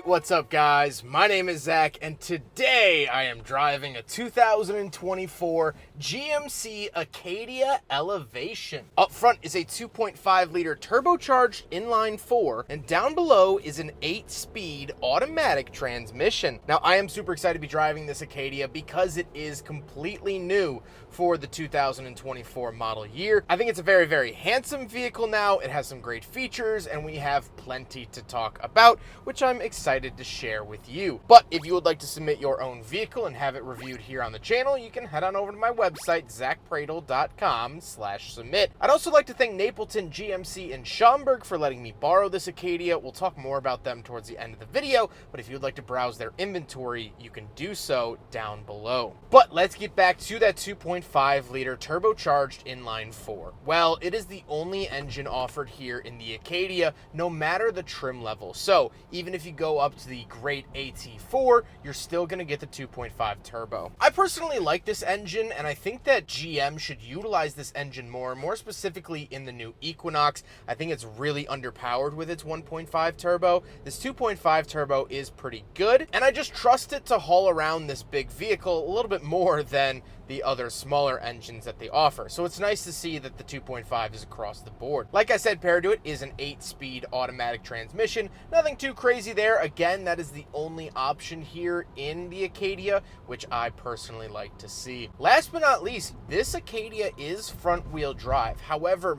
Alright, what's up guys? My name is Zack, and today I am driving a 2024 GMC Acadia Elevation. Up front is a 2.5 liter turbocharged inline 4, and down below is an 8-speed automatic transmission. Now I am super excited to be driving this Acadia because it is completely new for the 2024 model year. I think it's a very, very handsome vehicle now. It has some great features, and we have plenty to talk about, which I'm excited to share with you. But if you would like to submit your own vehicle and have it reviewed here on the channel, you can head on over to my website, zackpradel.com/submit. I'd also like to thank Napleton GMC in Schaumburg for letting me borrow this Acadia. We'll talk more about them towards the end of the video, but if you'd like to browse their inventory, you can do so down below. But let's get back to that 2.5 liter turbocharged inline 4. Well, it is the only engine offered here in the Acadia, no matter the trim level. So even if you go up to the great AT4, you're still going to get the 2.5 turbo. I personally like this engine, and I think that GM should utilize this engine more specifically in the new Equinox. I think it's really underpowered with its 1.5 turbo. This 2.5 turbo is pretty good, and I just trust it to haul around this big vehicle a little bit more than the other smaller engines that they offer. So it's nice to see that the 2.5 is across the board. Like I said, paired to it is an 8-speed automatic transmission. Nothing too crazy there. Again, that is the only option here in the Acadia, which I personally like to see. Last but not least, this Acadia is front-wheel drive. However,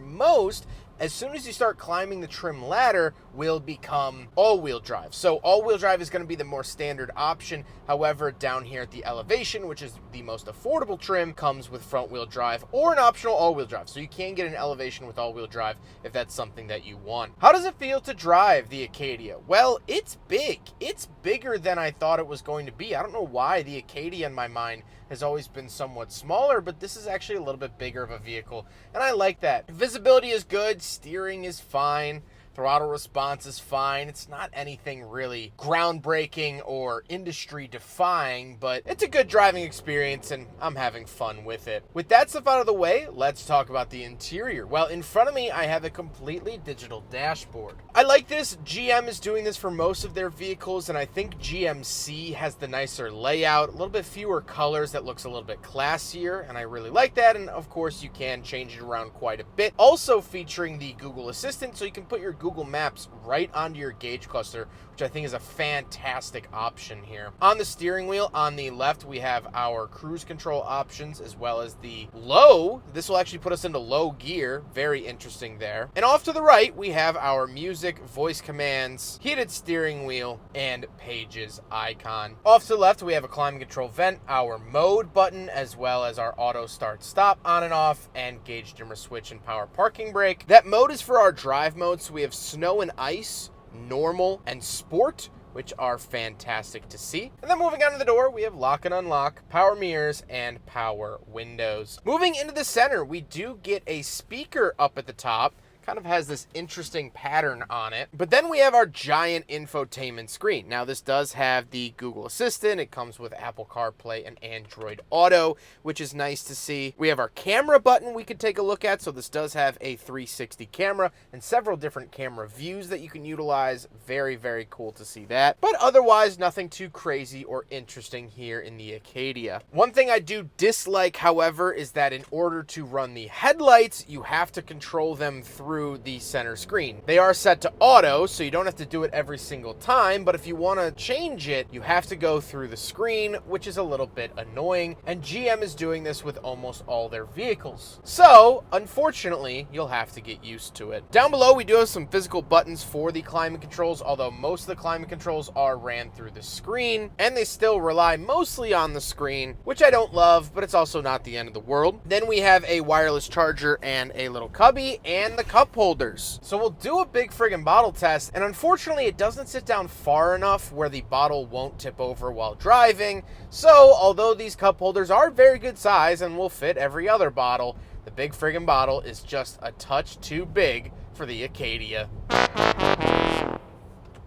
as soon as you start climbing the trim ladder, will become all-wheel drive. So all-wheel drive is going to be the more standard option. However, down here at the Elevation, which is the most affordable trim, comes with front-wheel drive or an optional all-wheel drive. So you can get an Elevation with all-wheel drive if that's something that you want. How does it feel to drive the Acadia? Well, it's big. It's bigger than I thought it was going to be. I don't know why the Acadia in my mind has always been somewhat smaller, but this is actually a little bit bigger of a vehicle, and I like that. Visibility is good, steering is fine, throttle response is fine. It's not anything really groundbreaking or industry defying, but it's a good driving experience and I'm having fun with it. With that stuff out of the way, let's talk about the interior. Well, in front of me, I have a completely digital dashboard. I like this. GM is doing this for most of their vehicles, and I think GMC has the nicer layout, a little bit fewer colors that looks a little bit classier, and I really like that. And of course, you can change it around quite a bit. Also featuring the Google Assistant, so you can put your Google Maps right onto your gauge cluster, which I think is a fantastic option here. On the steering wheel, on the left, we have our cruise control options as well as the low. This will actually put us into low gear. Very interesting there. And off to the right, we have our music, voice commands, heated steering wheel, and pages icon. Off to the left, we have a climate control vent, our mode button, as well as our auto start stop on and off, and gauge dimmer switch and power parking brake. That mode is for our drive mode, so we have snow and ice, normal, and sport, which are fantastic to see. And then moving on to the door, we have lock and unlock, power mirrors, and power windows. Moving into the center, we do get a speaker up at the top. Kind of has this interesting pattern on it. But then we have our giant infotainment screen. Now this does have the Google Assistant. It comes with Apple CarPlay and Android Auto, which is nice to see. We have our camera button we could take a look at. So this does have a 360 camera and several different camera views that you can utilize. Very, very cool to see that. But otherwise, nothing too crazy or interesting here in the Acadia. One thing I do dislike, however, is that in order to run the headlights, you have to control them through the center screen. They are set to auto, so you don't have to do it every single time, but if you want to change it, you have to go through the screen, which is a little bit annoying, and GM is doing this with almost all their vehicles. So, unfortunately, you'll have to get used to it. Down below, we do have some physical buttons for the climate controls, although most of the climate controls are ran through the screen, and they still rely mostly on the screen, which I don't love, but it's also not the end of the world. Then we have a wireless charger and a little cubby, and the cup holders. So we'll do a big friggin' bottle test, and unfortunately it doesn't sit down far enough where the bottle won't tip over while driving. So although these cup holders are very good size and will fit every other bottle, the big friggin' bottle is just a touch too big for the Acadia.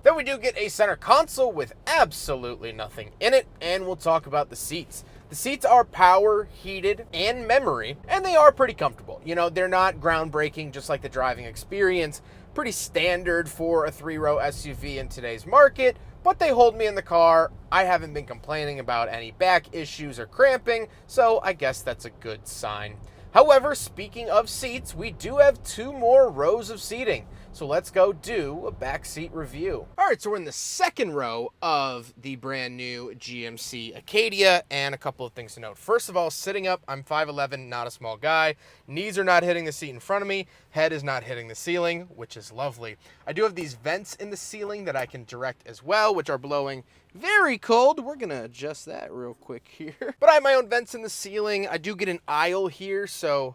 Then we do get a center console with absolutely nothing in it, and we'll talk about the seats. The seats are power, heated, and memory, and they are pretty comfortable. You know, they're not groundbreaking just like the driving experience. Pretty standard for a 3-row SUV in today's market, but they hold me in the car. I haven't been complaining about any back issues or cramping, so I guess that's a good sign. However, speaking of seats, we do have 2 more rows of seating. So let's go do a back seat review. All right, so we're in the second row of the brand new GMC Acadia, and a couple of things to note. First of all, sitting up, I'm 5'11", not a small guy. Knees are not hitting the seat in front of me. Head is not hitting the ceiling, which is lovely. I do have these vents in the ceiling that I can direct as well, which are blowing very cold. We're gonna adjust that real quick here. But I have my own vents in the ceiling. I do get an aisle here,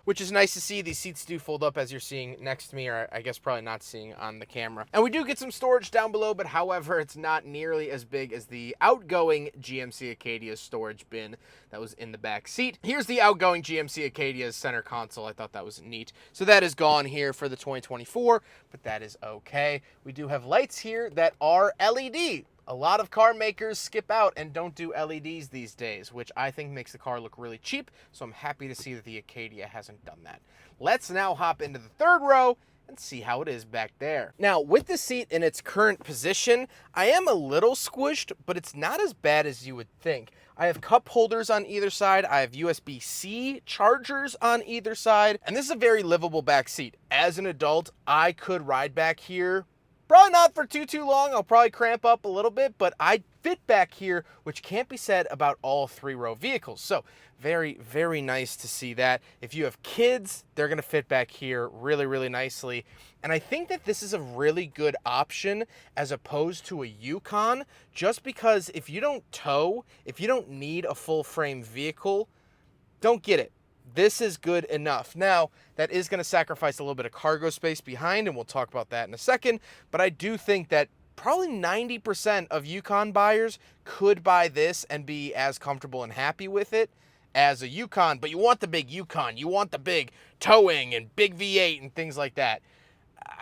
which is nice to see. These seats do fold up, as you're seeing next to me, or I guess probably not seeing on the camera. And we do get some storage down below, but however, it's not nearly as big as the outgoing GMC Acadia storage bin that was in the back seat. Here's the outgoing GMC Acadia's center console. I thought that was neat. So that is gone here for the 2024, but that is okay. We do have lights here that are LED. A lot of car makers skip out and don't do LEDs these days, which I think makes the car look really cheap, so I'm happy to see that the Acadia hasn't done that. Let's now hop into the third row and see how it is back there. Now, with the seat in its current position, I am a little squished, but it's not as bad as you would think. I have cup holders on either side. I have USB-C chargers on either side, and this is a very livable back seat. As an adult, I could ride back here. Probably not for too long. I'll probably cramp up a little bit, but I fit back here, which can't be said about all 3-row vehicles. So very, very nice to see that. If you have kids, they're going to fit back here really, really nicely. And I think that this is a really good option as opposed to a Yukon, just because if you don't tow, if you don't need a full frame vehicle, don't get it. This is good enough. Now, that is going to sacrifice a little bit of cargo space behind, and we'll talk about that in a second, but I do think that probably 90% of Yukon buyers could buy this and be as comfortable and happy with it as a Yukon, but you want the big Yukon, you want the big towing and big V8 and things like that.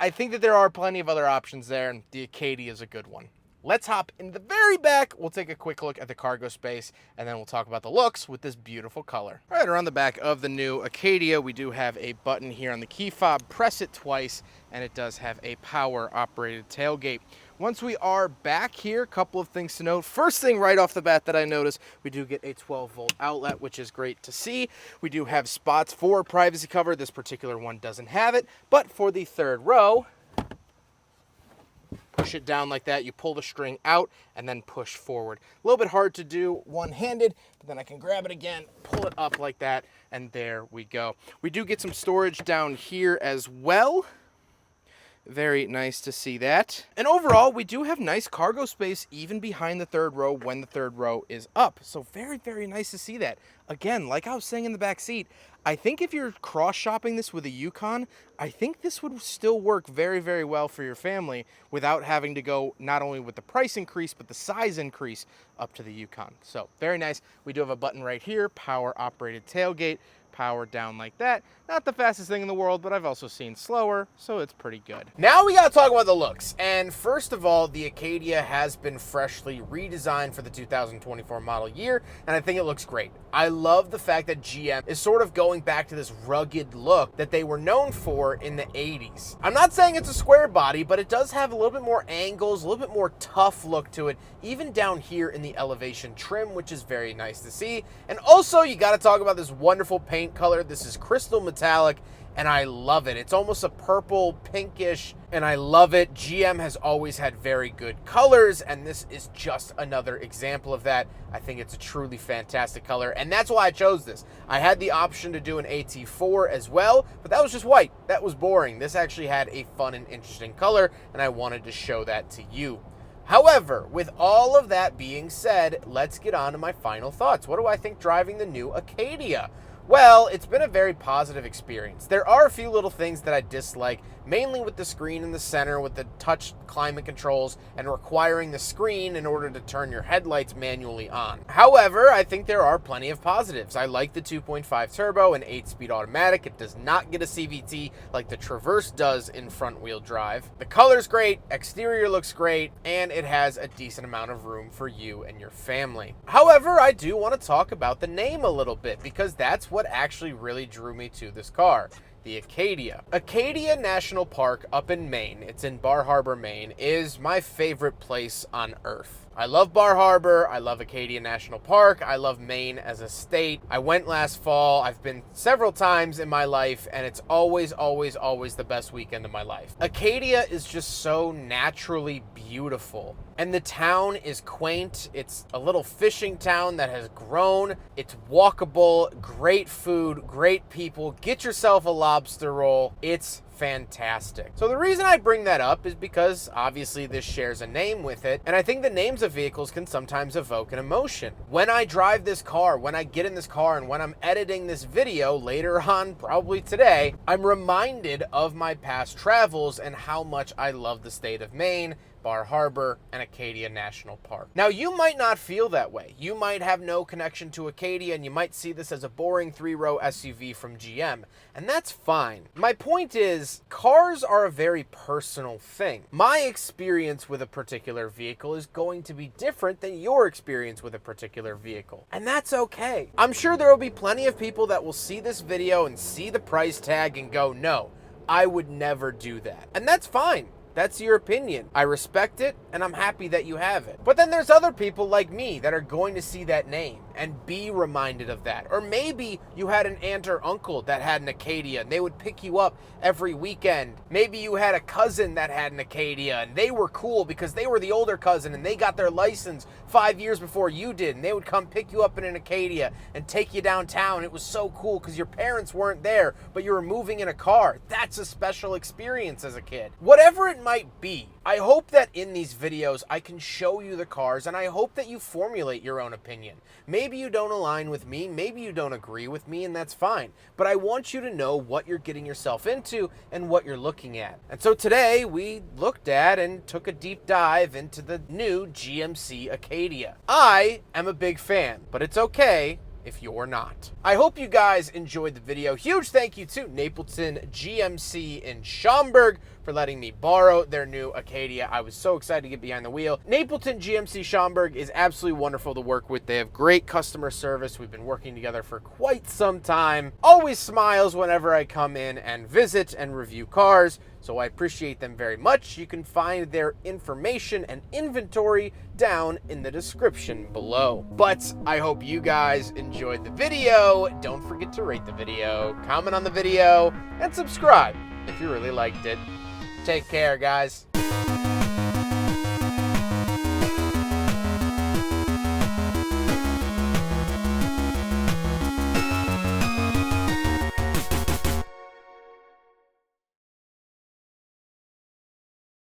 I think that there are plenty of other options there, and the Acadia is a good one. Let's hop in the very back. We'll take a quick look at the cargo space, and then we'll talk about the looks with this beautiful color. All right, around the back of the new Acadia, we do have a button here on the key fob. Press it twice, and it does have a power-operated tailgate. Once we are back here, a couple of things to note. First thing right off the bat that I noticed, we do get a 12-volt outlet, which is great to see. We do have spots for privacy cover. This particular one doesn't have it, but for the third row, push it down like that, you pull the string out and then push forward. A little bit hard to do one-handed, but then I can grab it again, pull it up like that, and there we go. We do get some storage down here as well. Very nice to see that. And overall, we do have nice cargo space even behind the third row when the third row is up. So very, very nice to see that. Again, like I was saying in the back seat, I think if you're cross-shopping this with a Yukon, I think this would still work very, very well for your family without having to go not only with the price increase, but the size increase up to the Yukon. So very nice. We do have a button right here, power-operated tailgate, power down like that. Not the fastest thing in the world, but I've also seen slower, so it's pretty good. Now we gotta talk about the looks. And first of all, the Acadia has been freshly redesigned for the 2024 model year, and I think it looks great. I love the fact that GM is sort of going back to this rugged look that they were known for in the 80s. I'm not saying it's a square body, but it does have a little bit more angles, a little bit more tough look to it, even down here in the elevation trim, which is very nice to see. And also, you gotta talk about this wonderful paint color. This is crystal metallic, and I love it. It's almost a purple pinkish, and I love it. GM has always had very good colors, and this is just another example of that. I think it's a truly fantastic color, and that's why I chose this. I had the option to do an AT4 as well, but that was just white. That was boring. This actually had a fun and interesting color, and I wanted to show that to you. However, with all of that being said, let's get on to my final thoughts. What do I think driving the new Acadia? Well, it's been a very positive experience. There are a few little things that I dislike, mainly with the screen in the center, with the touch climate controls, and requiring the screen in order to turn your headlights manually on. However, I think there are plenty of positives. I like the 2.5 turbo and 8-speed automatic. It does not get a CVT like the Traverse does in front-wheel drive. The color's great, exterior looks great, and it has a decent amount of room for you and your family. However, I do want to talk about the name a little bit, because that's what actually really drew me to this car. The Acadia. Acadia National Park up in Maine, it's in Bar Harbor, Maine, is my favorite place on earth. I love Bar Harbor. I love Acadia National Park. I love Maine as a state. I went last fall. I've been several times in my life, and it's always, always, always the best weekend of my life. Acadia is just so naturally beautiful. And the town is quaint. It's a little fishing town that has grown. It's walkable, great food, great people. Get yourself a lobster roll. It's fantastic. So the reason I bring that up is because obviously this shares a name with it, and I think the names of vehicles can sometimes evoke an emotion. When I drive this car, when I get in this car, and when I'm editing this video later on, probably today, I'm reminded of my past travels and how much I love the state of Maine, Bar Harbor, and Acadia National Park. Now, you might not feel that way. You might have no connection to Acadia, and you might see this as a boring 3-row SUV from GM, and that's fine. My point is, cars are a very personal thing. My experience with a particular vehicle is going to be different than your experience with a particular vehicle, and that's okay. I'm sure there will be plenty of people that will see this video and see the price tag and go, no, I would never do that. And that's fine. That's your opinion. I respect it, and I'm happy that you have it. But then there's other people like me that are going to see that name and be reminded of that. Or maybe you had an aunt or uncle that had an Acadia, and they would pick you up every weekend. Maybe you had a cousin that had an Acadia, and they were cool because they were the older cousin, and they got their license 5 years before you did, and they would come pick you up in an Acadia and take you downtown. It was so cool because your parents weren't there, but you were moving in a car. That's a special experience as a kid. Whatever it might be, I hope that in these videos I can show you the cars, and I hope that you formulate your own opinion. Maybe you don't align with me, maybe you don't agree with me, and that's fine. But I want you to know what you're getting yourself into and what you're looking at. And so today we looked at and took a deep dive into the new GMC Acadia. I am a big fan, but it's okay if you're not. I hope you guys enjoyed the video. Huge thank you to Napleton GMC in Schaumburg for letting me borrow their new Acadia. I was so excited to get behind the wheel. Napleton GMC Schaumburg is absolutely wonderful to work with. They have great customer service. We've been working together for quite some time. Always smiles whenever I come in and visit and review cars, so I appreciate them very much. You can find their information and inventory down in the description below. But I hope you guys enjoyed the video. Don't forget to rate the video, comment on the video, and subscribe if you really liked it. Take care, guys.